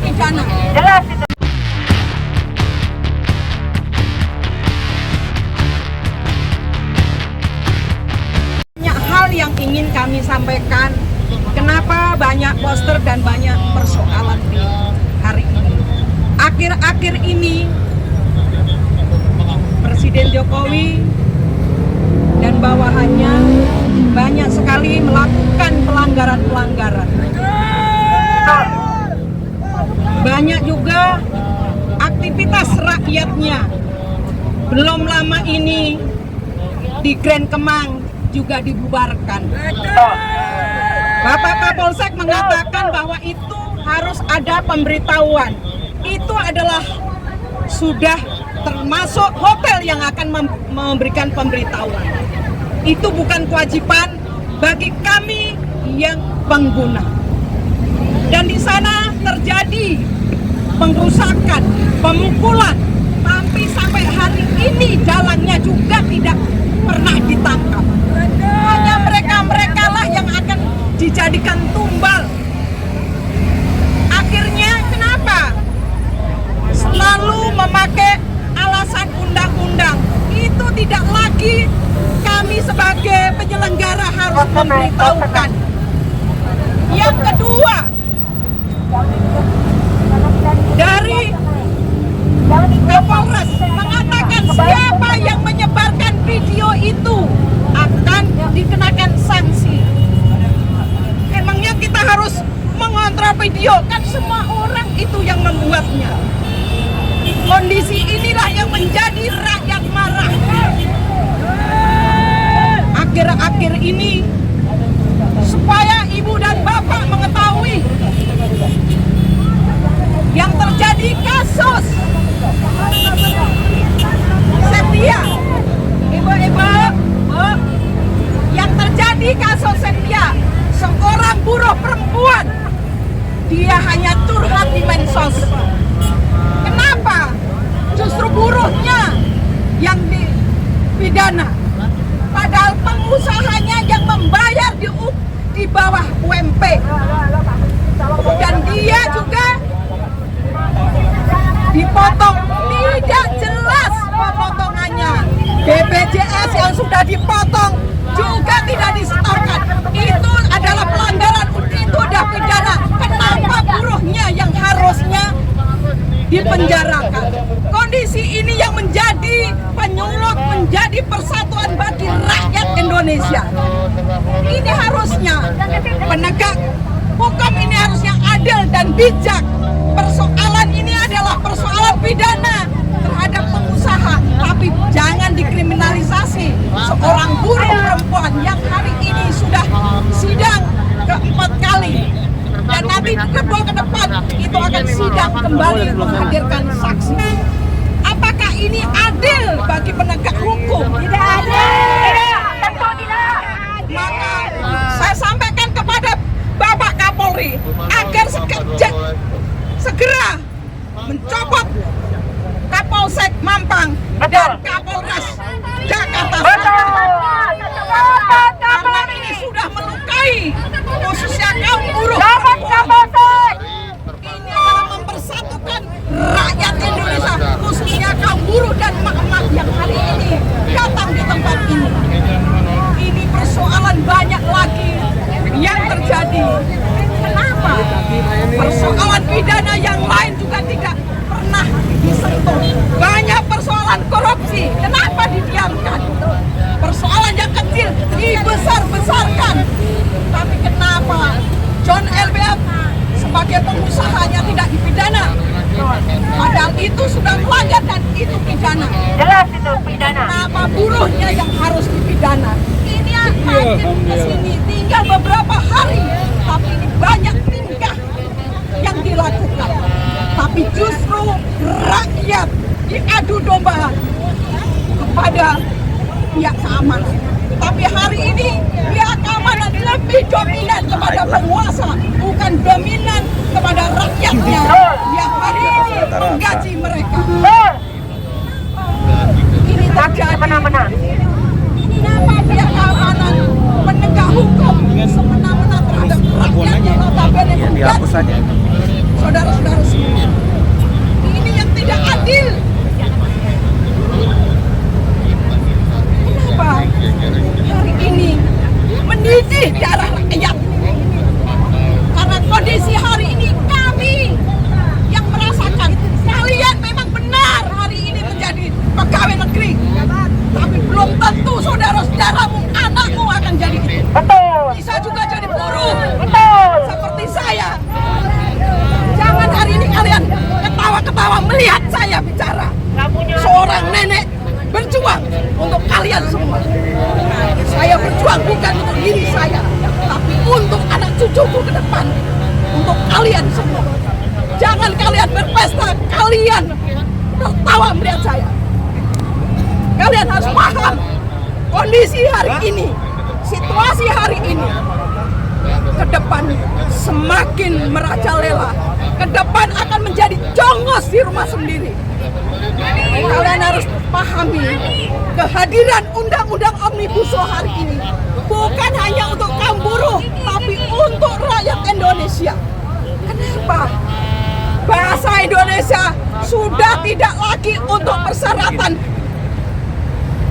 pidana. Jelas itu. Banyak hal yang ingin kami sampaikan. Kenapa banyak poster dan banyak persoalan di hari ini. Akhir-akhir ini Presiden Jokowi dan bawahannya banyak sekali melakukan pelanggaran-pelanggaran. Banyak juga aktivitas rakyatnya. Belum lama ini di Grand Kemang juga dibubarkan. Bapak Kapolsek mengatakan bahwa itu harus ada pemberitahuan. Itu adalah sudah termasuk hotel yang akan memberikan pemberitahuan. Itu bukan kewajiban bagi kami yang pengguna. Dan di sana terjadi pengrusakan, pemukulan, sampai hari ini jalannya juga tidak pernah ditangkap. Hanya mereka-mereka lah yang akan dijadikan tumbal. Akhirnya kenapa? Selalu memakai alasan undang-undang. Itu tidak lagi kami sebagai penyelenggara harus memberitahukan. Yang kedua, dari Kapolres mengatakan siapa yang menyebarkan video itu akan dikenakan sanksi. Emangnya kita harus mengontrol video? Kan semua orang itu yang membuatnya. Kondisi inilah yang menjadi rakyat marah. Akhir-akhir ini, supaya ibu dan bapak mengetahui yang terjadi kasus Septia, ibu-ibu, yang terjadi kasus Septia, seorang buruh perempuan, dia hanya curhat di medsos. Kenapa? Justru buruhnya yang dipidana, padahal pengusahanya yang membayar di bawah UMP, dan dia juga dipotong. Tidak jelas pemotongannya. BPJS yang sudah dipotong juga tidak disetorkan. Itu adalah pelanggaran, itu sudah pidana. Kenapa buruhnya yang harusnya dipenjarakan? Kondisi ini yang menjadi penyulut, menjadi persatuan bagi rakyat Indonesia. Ini harusnya penegak hukum ini harusnya adil dan bijak. Persoalan ini adalah persoalan pidana terhadap pengusaha, tapi jangan dikriminalisasi seorang buruh perempuan yang hari ini sudah sidang ke-4 kali, dan nanti ke depan itu akan sidang kembali menghadirkan saksi. Apakah ini adil bagi penegak hukum? Tidak adil. Tentu tidak. Maka saya sampaikan kepada Bapak Kapolri agar segera mencopot Kapolsek Mampang dan Kapolres Jakarta Selatan. Karena ini sudah melukai khususnya kaum buruh. Ini adalah mempersatukan rakyat Indonesia, khususnya kaum buruh dan emak-emak yang hari ini datang di tempat ini. Ini persoalan banyak lagi yang terjadi. Kenapa? Persoalan pidana yang lain juga tidak pernah disentuh. Banyak persoalan korupsi. Kenapa didiamkan? Persoalan yang kecil dibesar-besarkan. Tapi kenapa John LBF sebagai pengusahanya tidak dipidana? Padahal itu sudah melanggar dan itu pidana. Jelas itu pidana. Kenapa buruhnya yang harus dipidana? Ini makin kesini tinggal beberapa hari, tapi ini banyak tingkah yang dilakukan. Tapi justru rakyat diadu domba kepada pihak keamanan. Tapi hari ini pihak keamanan lebih dominan kepada penguasa, bukan dominan kepada rakyatnya yang hari ini menggaji mereka. Ini terjadi. Kenapa pihak keamanan penegak hukum semena-mena terhadap rakyatnya, notabene menggaji saudara-saudara semua. Ini yang tidak adil. Kenapa hari ini mendidih darah rakyat? Karena kondisi hari ini kami yang merasakan. Kalian memang benar hari ini menjadi pegawai negeri, tapi belum tentu saudara-saudaramu, anakmu akan jadi itu. Betul. Bisa juga jadi buruh Betul. seperti saya. Jangan hari ini kalian ketawa-ketawa melihat saya bicara. Seorang nenek berjuang untuk kalian semua. Saya berjuang bukan untuk diri saya, tapi untuk anak cucuku ke depan, untuk kalian semua. Jangan kalian berpesta, kalian tertawa melihat saya. Kalian harus paham kondisi hari ini, situasi hari ini. Ke depan semakin merajalela, ke depan akan menjadi jongos di rumah sendiri. Kalian harus pahami kehadiran undang-undang Omnibus Law hari ini bukan hanya untuk kaum buruh, tapi untuk rakyat Indonesia. Kenapa? Bahasa Indonesia sudah tidak lagi untuk persyaratan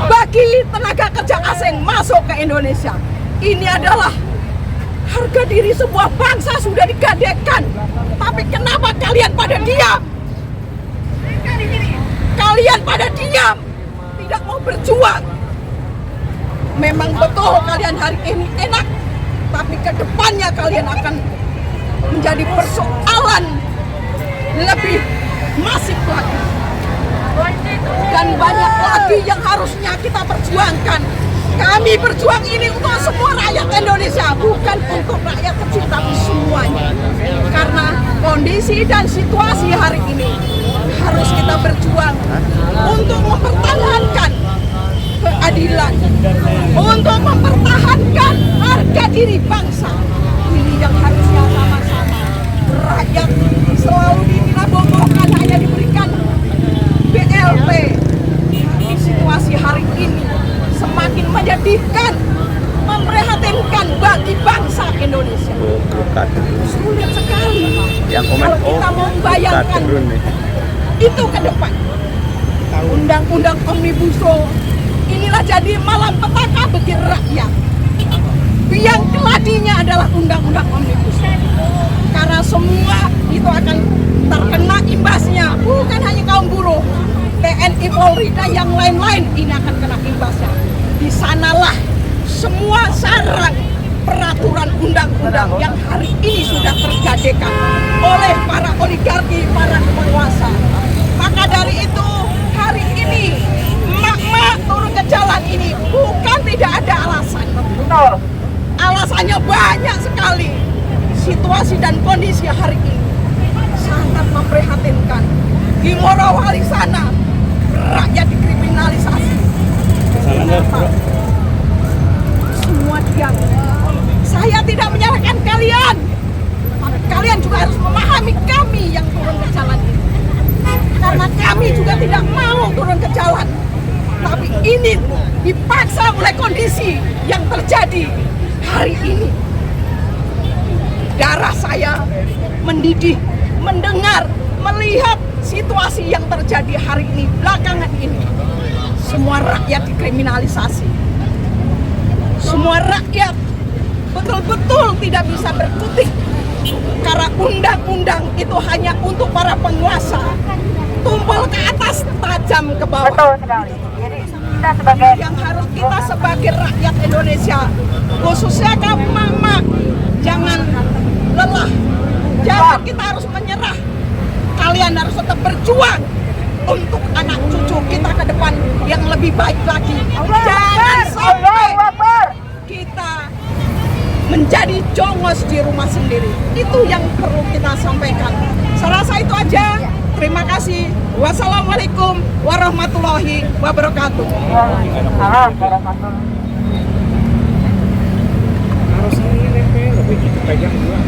bagi tenaga kerja asing masuk ke Indonesia. Ini adalah harga diri sebuah bangsa sudah digadekan. Tapi kenapa kalian pada diam? Kalian pada diam, tidak mau berjuang. Memang betul kalian hari ini enak, tapi ke depannya kalian akan menjadi persoalan lebih masif lagi. Dan banyak lagi yang harusnya kita perjuangkan. Kami berjuang ini untuk semua rakyat Indonesia, bukan untuk rakyat kecil, tapi semuanya. Karena kondisi dan situasi hari ini harus kita berjuang untuk mempertahankan keadilan, untuk mempertahankan harga diri bangsa. Ini yang harusnya sama-sama. Rakyat selalu dibina-bobohkan, hanya diberikan BLT. Tapi situasi hari ini semakin menyedihkan, memprihatinkan bagi bangsa Indonesia. Sulit sekali kalau kita mau membayangkan itu ke depan. Undang-undang Omnibus Law inilah jadi malapetaka bagi rakyat. Yang keladinya adalah undang-undang Omnibus Law. Karena semua itu akan terkena imbasnya, bukan hanya kaum buruh, TNI, Polri, dan yang lain-lain ini akan kena imbasnya. Di sanalah semua sarang peraturan undang-undang yang hari ini sudah tergadekan oleh para oligarki, para penguasa. Maka dari itu hari ini emak-emak turun ke jalan ini bukan tidak ada alasan. Betul. Alasannya banyak sekali. Situasi dan kondisi hari ini sangat memprihatinkan. Di Morowali sana rakyat dikriminalisasi. Semua diam. Saya tidak menyalahkan kalian, tapi kalian juga harus memahami kami yang turun ke jalan ini. Karena kami juga tidak mau turun ke jalan, tapi ini dipaksa oleh kondisi yang terjadi hari ini. Darah saya mendidih mendengar, melihat situasi yang terjadi hari ini, belakangan ini. Semua rakyat dikriminalisasi. Semua rakyat betul-betul tidak bisa berkutik. Karena undang-undang itu hanya untuk para penguasa. Tumpul ke atas, tajam ke bawah. Betul sekali. Jadi kita sebagai Yang harus kita sebagai rakyat Indonesia, khususnya kaum mama, jangan lelah. Jangan kita harus menyerah. Kalian harus tetap berjuang untuk anak cucu kita ke depan yang lebih baik lagi. Jangan sampai kita menjadi jongos di rumah sendiri. Itu yang perlu kita sampaikan. Saya rasa itu aja. Terima kasih. Wassalamualaikum warahmatullahi wabarakatuh. Harus ini lebih gitu pegang juga.